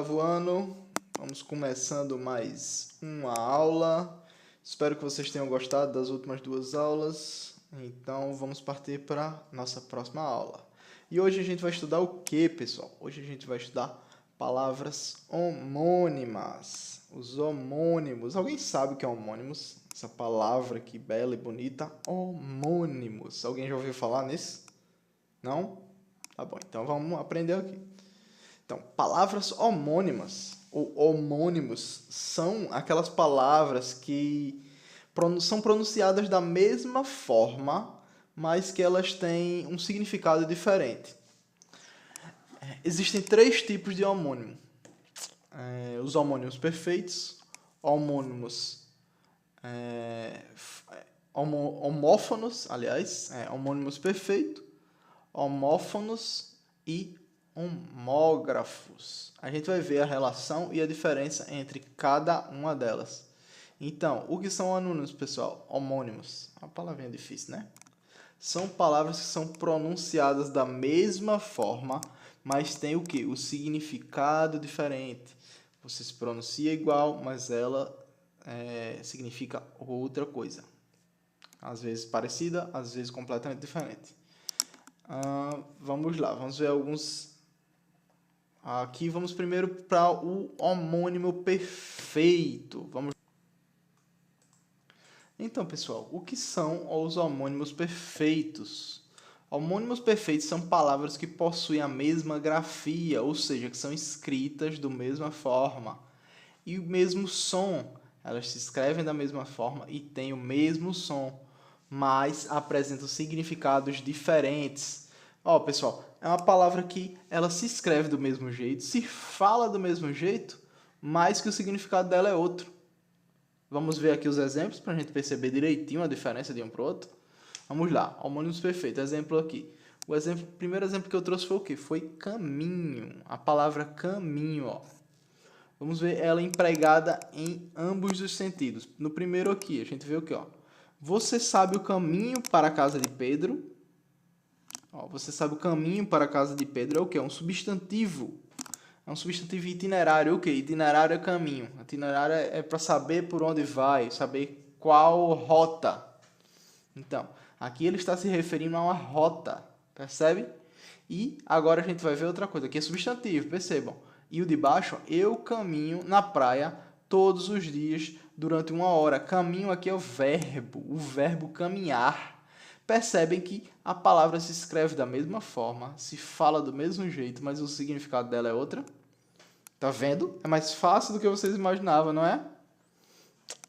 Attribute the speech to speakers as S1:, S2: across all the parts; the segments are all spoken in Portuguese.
S1: oitavo ano. Vamos começando mais uma aula. Espero que vocês tenham gostado das últimas duas aulas. Então, vamos partir para nossa próxima aula. E hoje a gente vai estudar o que, pessoal? Hoje a gente vai estudar palavras homônimas. Os homônimos. Alguém sabe o que é homônimos? Essa palavra aqui bela e bonita. Homônimos. Alguém já ouviu falar nisso? Não? Tá bom, então vamos aprender aqui. Então, palavras homônimas ou homônimos são aquelas palavras que são pronunciadas da mesma forma, mas que elas têm um significado diferente. Existem três tipos de homônimo. Os homônimos perfeitos, homônimos homófonos, homônimos perfeitos, homófonos e homógrafos. A gente vai ver a relação e a diferença entre cada uma delas. Então, o que são homônimos, pessoal? Homônimos. Uma palavrinha difícil, né? São palavras que são pronunciadas da mesma forma, mas tem o quê? O significado diferente. Você se pronuncia igual, mas ela significa outra coisa. Às vezes parecida, às vezes completamente diferente. Vamos lá, vamos ver alguns. Aqui vamos primeiro para o homônimo perfeito. Então, pessoal, o que são os homônimos perfeitos? Homônimos perfeitos são palavras que possuem a mesma grafia, ou seja, que são escritas da mesma forma e o mesmo som. Elas se escrevem da mesma forma e têm o mesmo som, mas apresentam significados diferentes. Pessoal, é uma palavra que ela se escreve do mesmo jeito, se fala do mesmo jeito, mas que o significado dela é outro. Vamos ver aqui os exemplos para a gente perceber direitinho a diferença de um para o outro. Vamos lá, homônimos perfeitos. Exemplo aqui. O primeiro exemplo que eu trouxe foi o quê? Foi caminho. A palavra caminho, Vamos ver ela empregada em ambos os sentidos. No primeiro aqui, a gente vê o quê? Você sabe o caminho para a casa de Pedro? Você sabe o caminho para a casa de Pedro é o quê? É um substantivo. É um substantivo itinerário. O quê? Itinerário é caminho. Itinerário é para saber por onde vai, saber qual rota. Então, aqui ele está se referindo a uma rota. Percebe? E agora a gente vai ver outra coisa. Aqui é substantivo, percebam. E o de baixo, eu caminho na praia todos os dias durante 1 hora. Caminho aqui é o verbo caminhar. Percebem que a palavra se escreve da mesma forma, se fala do mesmo jeito, mas o significado dela é outra. Tá vendo? É mais fácil do que vocês imaginavam, não é?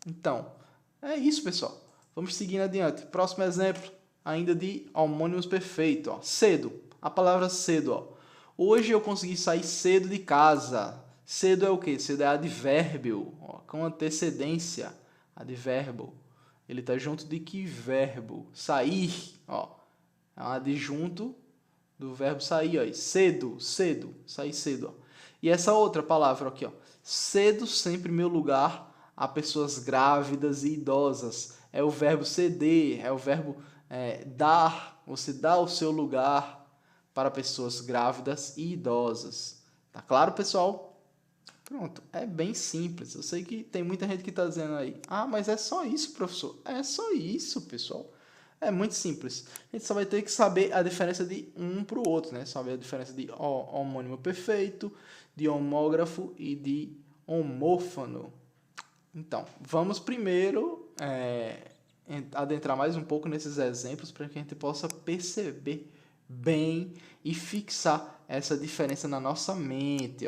S1: Então, é isso, pessoal. Vamos seguindo adiante. Próximo exemplo, ainda de homônimos perfeitos. Cedo. A palavra cedo. Hoje eu consegui sair cedo de casa. Cedo é o quê? Cedo é advérbio, com antecedência. Advérbio. Ele está junto de que verbo? Sair. É um adjunto do verbo sair. Cedo, cedo. Sair cedo. E essa outra palavra aqui. Cedo sempre meu lugar a pessoas grávidas e idosas. É o verbo ceder. É o verbo dar. Você dá o seu lugar para pessoas grávidas e idosas. Tá claro, pessoal? Pronto, é bem simples. Eu sei que tem muita gente que está dizendo aí, mas é só isso, professor. É só isso, pessoal. É muito simples. A gente só vai ter que saber a diferença de um para o outro, né? Saber a diferença de homônimo perfeito, de homógrafo e de homófono. Então, vamos primeiro adentrar mais um pouco nesses exemplos para que a gente possa perceber bem e fixar essa diferença na nossa mente.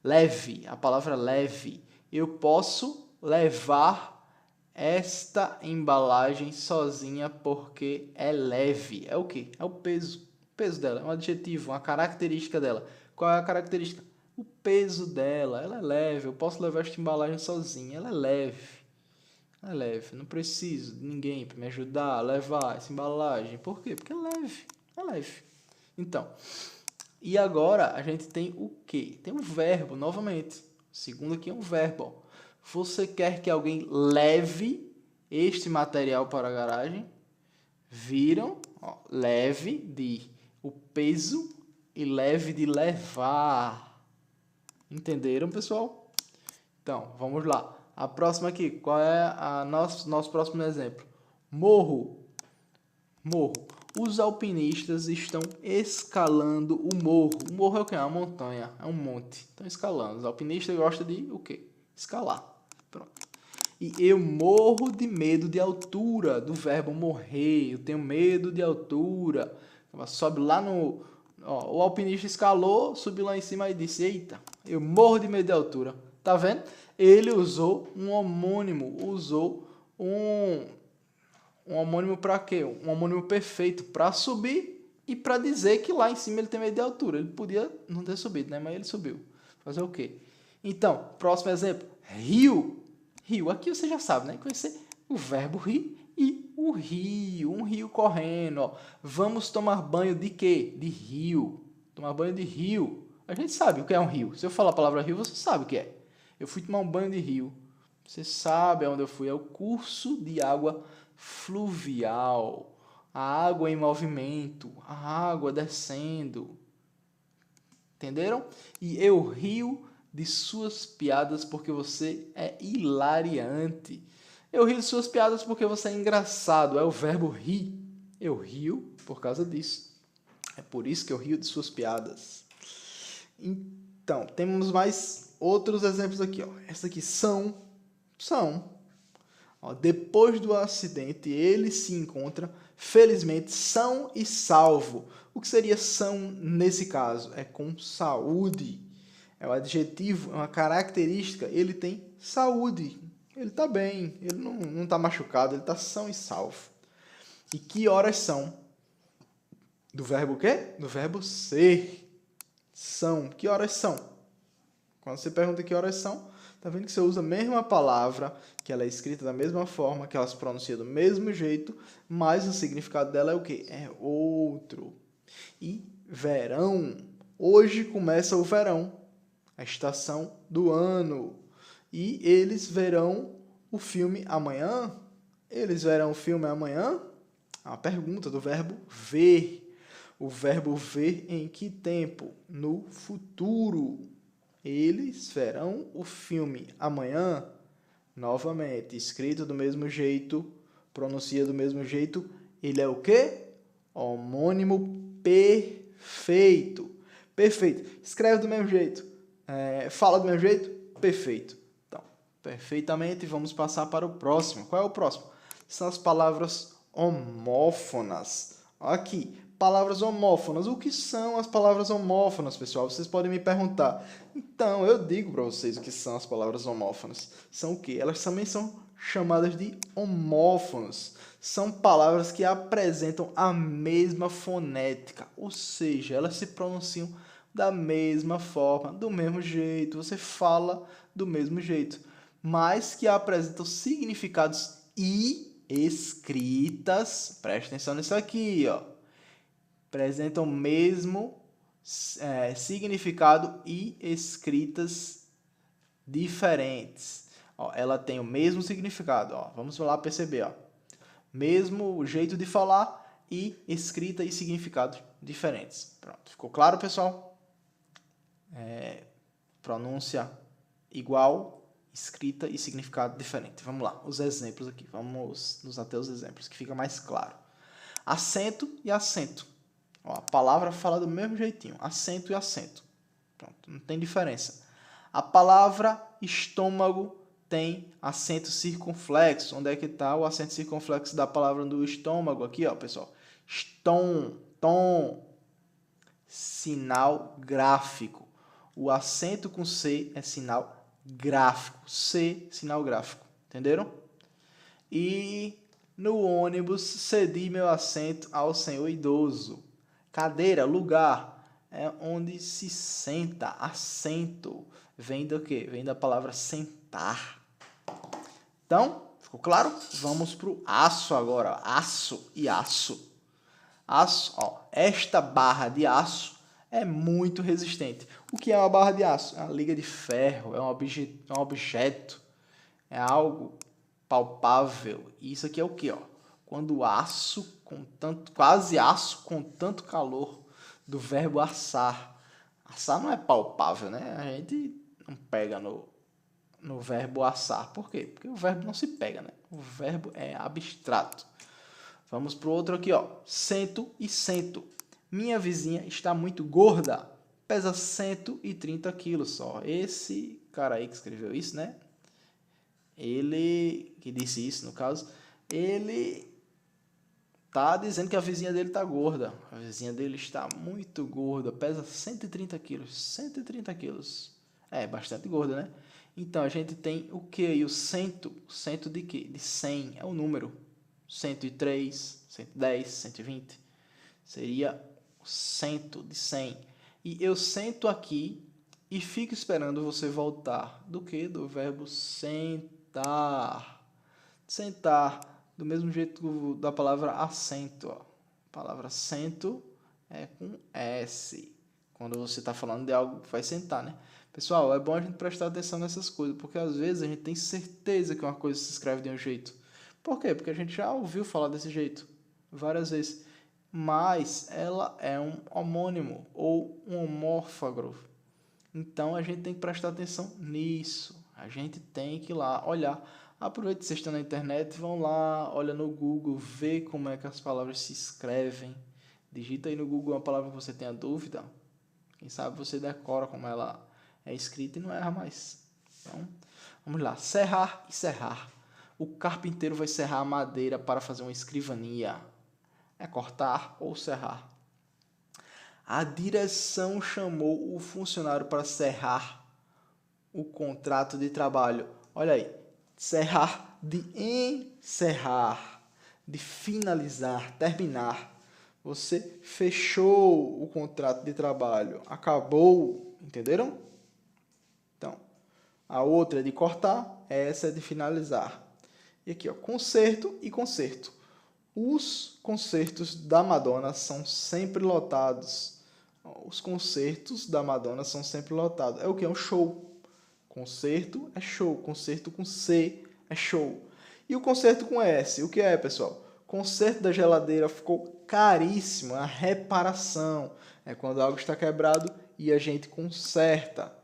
S1: Leve, a palavra leve. Eu posso levar esta embalagem sozinha porque é leve. É o quê? É o peso. O peso dela é um adjetivo, uma característica dela. Qual é a característica? O peso dela. Ela é leve. Eu posso levar esta embalagem sozinha. Ela é leve. Ela é leve. Não preciso de ninguém para me ajudar a levar essa embalagem. Por quê? Porque é leve. É leve. Então, e agora a gente tem o quê? Tem um verbo, novamente. O segundo aqui é um verbo. Você quer que alguém leve este material para a garagem? Viram? Leve de o peso e leve de levar. Entenderam, pessoal? Então, vamos lá. A próxima aqui, qual é nosso próximo exemplo? Morro. Morro. Os alpinistas estão escalando o morro. O morro é o quê? É uma montanha, é um monte. Estão escalando. Os alpinistas gostam de o quê? Escalar. Pronto. E eu morro de medo de altura, do verbo morrer. Eu tenho medo de altura. Sobe lá no... Ó, o alpinista escalou, subiu lá em cima e disse, eita, eu morro de medo de altura. Tá vendo? Ele usou um homônimo, usou um homônimo para quê? Um homônimo perfeito para subir e para dizer que lá em cima ele tem medo de altura. Ele podia não ter subido, né? Mas ele subiu. Fazer o quê? Então, próximo exemplo. Rio. Rio. Aqui você já sabe, né? Que vai ser o verbo rir e o rio. Um rio correndo. Ó. Vamos tomar banho de quê? De rio. Tomar banho de rio. A gente sabe o que é um rio. Se eu falar a palavra rio, você sabe o que é. Eu fui tomar um banho de rio. Você sabe aonde eu fui. É o curso de água fluvial. A água em movimento. A água descendo. Entenderam? E eu rio de suas piadas porque você é hilariante. Eu rio de suas piadas porque você é engraçado. É o verbo rir. Eu rio por causa disso. É por isso que eu rio de suas piadas. Então, temos mais outros exemplos aqui. Ó. Essa aqui são. Ó, depois do acidente, ele se encontra, felizmente, são e salvo. O que seria são nesse caso? É com saúde. É um adjetivo, é uma característica. Ele tem saúde. Ele está bem, ele não está machucado, ele está são e salvo. E que horas são? Do verbo o quê? Do verbo ser. São. Que horas são? Quando você pergunta que horas são, tá vendo que você usa a mesma palavra, que ela é escrita da mesma forma, que ela se pronuncia do mesmo jeito, mas o significado dela é o quê? É outro. E verão. Hoje começa o verão, a estação do ano. E eles verão o filme amanhã? Eles verão o filme amanhã? A pergunta do verbo ver. O verbo ver em que tempo? No futuro. Eles verão o filme amanhã? Novamente, escrito do mesmo jeito, pronuncia do mesmo jeito. Ele é o quê? Homônimo perfeito. Perfeito. Escreve do mesmo jeito. Fala do mesmo jeito? Perfeito. Então, perfeitamente, vamos passar para o próximo. Qual é o próximo? São as palavras homófonas. Aqui, palavras homófonas. O que são as palavras homófonas, pessoal? Vocês podem me perguntar. Então, eu digo para vocês o que são as palavras homófonas. São o quê? Elas também são chamadas de homófonos. São palavras que apresentam a mesma fonética, ou seja, elas se pronunciam da mesma forma, do mesmo jeito, você fala do mesmo jeito, mas que apresentam significados e escritas, presta atenção nisso aqui, ó, apresentam o mesmo significado e escritas diferentes. Ó, ela tem o mesmo significado, ó, vamos lá perceber, ó, mesmo jeito de falar e escrita e significados diferentes. Pronto, ficou claro, pessoal? Pronúncia igual, escrita e significado diferente. Vamos lá, os exemplos aqui. Vamos nos ater os exemplos, que fica mais claro. Acento e acento. Ó, a palavra fala do mesmo jeitinho. Acento e acento. Pronto, não tem diferença. A palavra estômago tem acento circunflexo. Onde é que está o acento circunflexo da palavra do estômago? Aqui, ó, pessoal. Tom. Sinal gráfico. O acento com C é sinal gráfico. C, sinal gráfico. Entenderam? E no ônibus cedi meu assento ao senhor idoso. Cadeira, lugar, é onde se senta. Assento. Vem do quê? Vem da palavra sentar. Então, ficou claro? Vamos para o aço agora. Aço e aço. Aço, ó, esta barra de aço é muito resistente. O que é uma barra de aço? É uma liga de ferro, é um objeto, é algo palpável. E isso aqui é o que? Quando aço, quase aço com tanto calor, do verbo assar. Assar não é palpável, né? A gente não pega no verbo assar. Por quê? Porque o verbo não se pega, né? O verbo é abstrato. Vamos para o outro aqui, ó. Cento e cento. Minha vizinha está muito gorda. Pesa 130 quilos só. Esse cara aí que escreveu isso, né? Ele, que disse isso no caso, ele tá dizendo que a vizinha dele tá gorda. A vizinha dele está muito gorda. Pesa 130 quilos. 130 quilos. É, bastante gorda, né? Então, a gente tem o que aí? O cento. Cento de quê? De 100. É o número. 103, 110, 120. Seria o cento de 100. E eu sento aqui e fico esperando você voltar. Do que? Do verbo sentar. Sentar. Do mesmo jeito da palavra assento. Ó. A palavra assento é com S. Quando você está falando de algo que vai sentar, né? Pessoal, é bom a gente prestar atenção nessas coisas, porque às vezes a gente tem certeza que uma coisa se escreve de um jeito. Por quê? Porque a gente já ouviu falar desse jeito várias vezes. Mas ela é um homônimo ou um homófago. Então a gente tem que prestar atenção nisso. A gente tem que ir lá olhar. Aproveite que vocês estão na internet, vão lá, olha no Google, vê como é que as palavras se escrevem. Digita aí no Google uma palavra que você tenha dúvida. Quem sabe você decora como ela é escrita e não erra mais. Então, vamos lá. Serrar e serrar. O carpinteiro vai serrar a madeira para fazer uma escrivania. É cortar ou serrar. A direção chamou o funcionário para serrar o contrato de trabalho. Olha aí. Serrar de encerrar, de finalizar, terminar. Você fechou o contrato de trabalho. Acabou. Entenderam? Então, a outra é de cortar, essa é de finalizar. E aqui, ó, concerto e concerto. Os concertos da Madonna são sempre lotados. Os concertos da Madonna são sempre lotados. É o que? É um show. Concerto é show. Concerto com C é show. E o concerto com S? O que é, pessoal? Conserto da geladeira ficou caríssimo. A reparação é quando algo está quebrado e a gente conserta.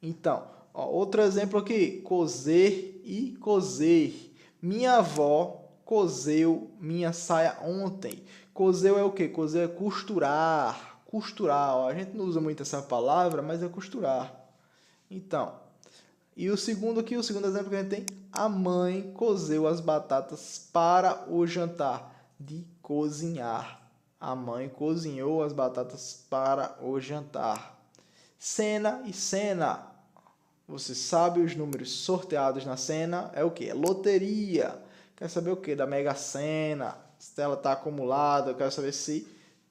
S1: Então, ó, outro exemplo aqui. Coser e coser. Minha avó coseu minha saia ontem. Coseu é o quê? Coseu é costurar. Costurar. Ó. A gente não usa muito essa palavra, mas é costurar. Então, e o segundo aqui, o segundo exemplo que a gente tem, a mãe cozeu as batatas para o jantar. De cozinhar. A mãe cozinhou as batatas para o jantar. Cena e cena. Você sabe os números sorteados na cena? É o que? É loteria. Quer saber o que? Da Mega Sena. Se ela está acumulada. Eu quero saber se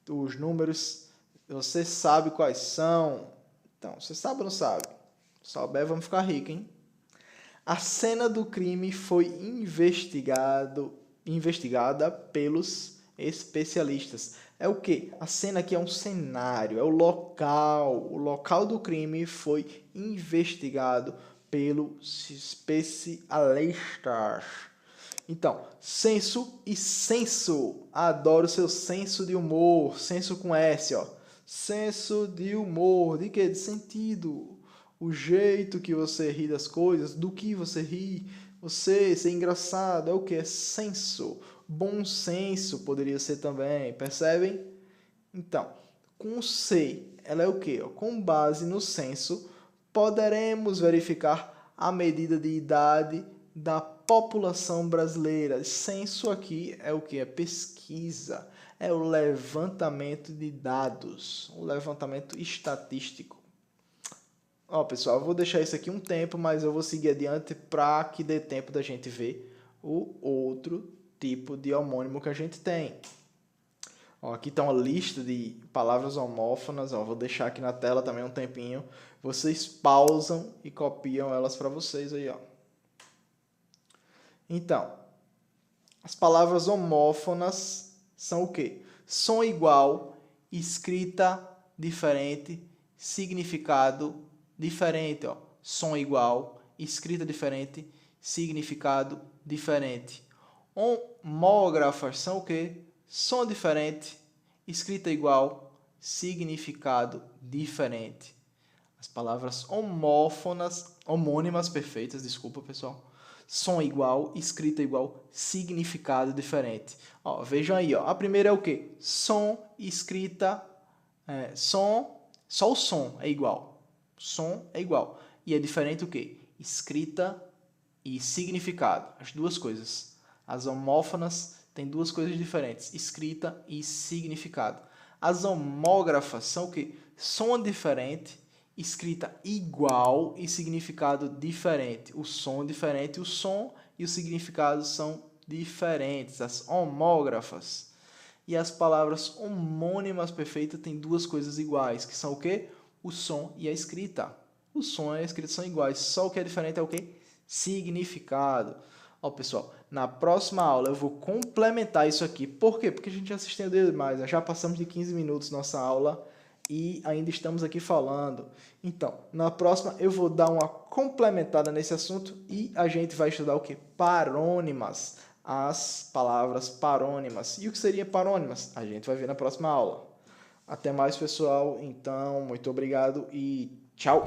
S1: os números você sabe quais são. Então, você sabe ou não sabe? Se souber, vamos ficar ricos, hein? A cena do crime foi investigada pelos especialistas. É o que? A cena aqui é um cenário, é o local. O local do crime foi investigado pelos especialistas. Então, senso e senso. Adoro seu senso de humor. Senso com S, ó. Senso de humor. De quê? De sentido. O jeito que você ri das coisas, do que você ri. Você ser engraçado é o que? É senso. Bom senso poderia ser também. Percebem? Então, com C, ela é o quê? Com base no senso, poderemos verificar a medida de idade da população brasileira. Censo aqui é o que? É pesquisa, é o levantamento de dados, o levantamento estatístico. Ó, pessoal, eu vou deixar isso aqui um tempo, mas eu vou seguir adiante para que dê tempo da gente ver o outro tipo de homônimo que a gente tem. Ó, aqui está uma lista de palavras homófonas. Ó, vou deixar aqui na tela também um tempinho. Vocês pausam e copiam elas para vocês aí, ó. Então, as palavras homófonas são o quê? Som igual, escrita diferente, significado diferente. Ó. Som igual, escrita diferente, significado diferente. Homógrafas são o quê? Som diferente, escrita igual, significado diferente. As palavras homônimas perfeitas, desculpa pessoal, som igual, escrita igual, significado diferente. Ó, vejam aí, ó, a primeira é o quê? Som, escrita, som, só o som é igual. Som é igual. E é diferente o quê? Escrita e significado, as duas coisas. As homófonas têm duas coisas diferentes, escrita e significado. As homógrafas são o quê? Som diferente, escrita igual e significado diferente. O som diferente, o som e o significado são diferentes, as homógrafas. E as palavras homônimas perfeitas têm duas coisas iguais, que são o quê? O som e a escrita. O som e a escrita são iguais, só o que é diferente é o quê? Significado. Ó, pessoal, na próxima aula eu vou complementar isso aqui. Por quê? Porque a gente já se estendeu demais. Já passamos de 15 minutos nossa aula e ainda estamos aqui falando. Então, na próxima eu vou dar uma complementada nesse assunto e a gente vai estudar o quê? Parônimas. As palavras parônimas. E o que seria parônimas? A gente vai ver na próxima aula. Até mais, pessoal. Então, muito obrigado e tchau!